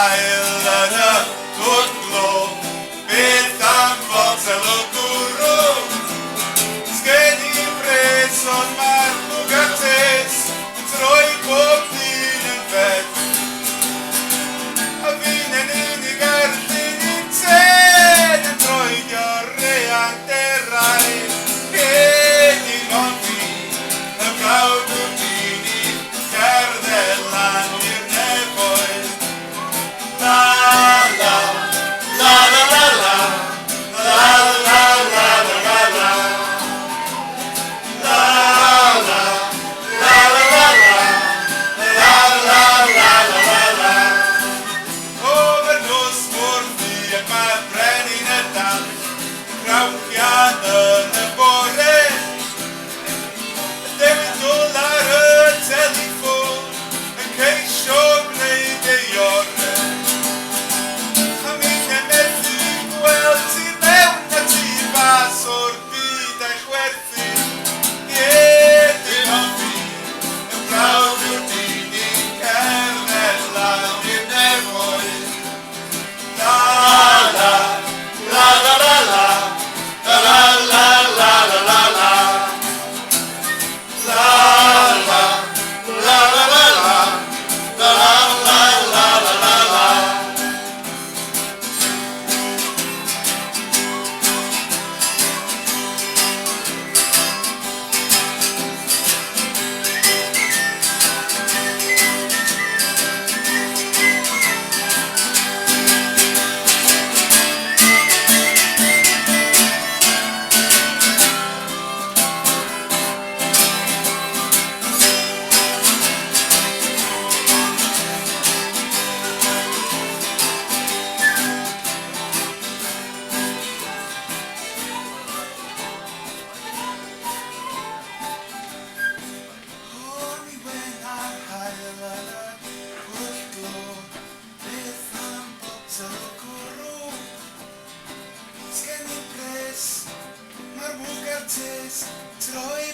hael yn y twtlo, beth am fotel o gwrw. Sgen i bres ond mae'r bwgates, yn troi bob dyn yn fed. A fi'n yn unig ar llun i'n ted, yn troedio rean derau. Gedig ond fi, y brawd o'r dyn i gerdded lan i'r nefoedd. La la, la la la la, la la la la la la. La la, la la la la, la la la la la la. O fy nos mor fi ac mae'r brenin y dal, crawcian yn y bore. Dewis dwl ar y teleffon, yn ceisio gwneud ei ore. A mi'n methu gweld ti mewn a ti fas o'r byd a'i chwerthu. Gedig ond fi, yn brawd o'r dyn i'n cerdded lan i'r nefoedd. La la, la la la la, la la la la la la la. La la, la la la la, la la la la la la. Sgen i bres, mae'r mwg ar tes, troi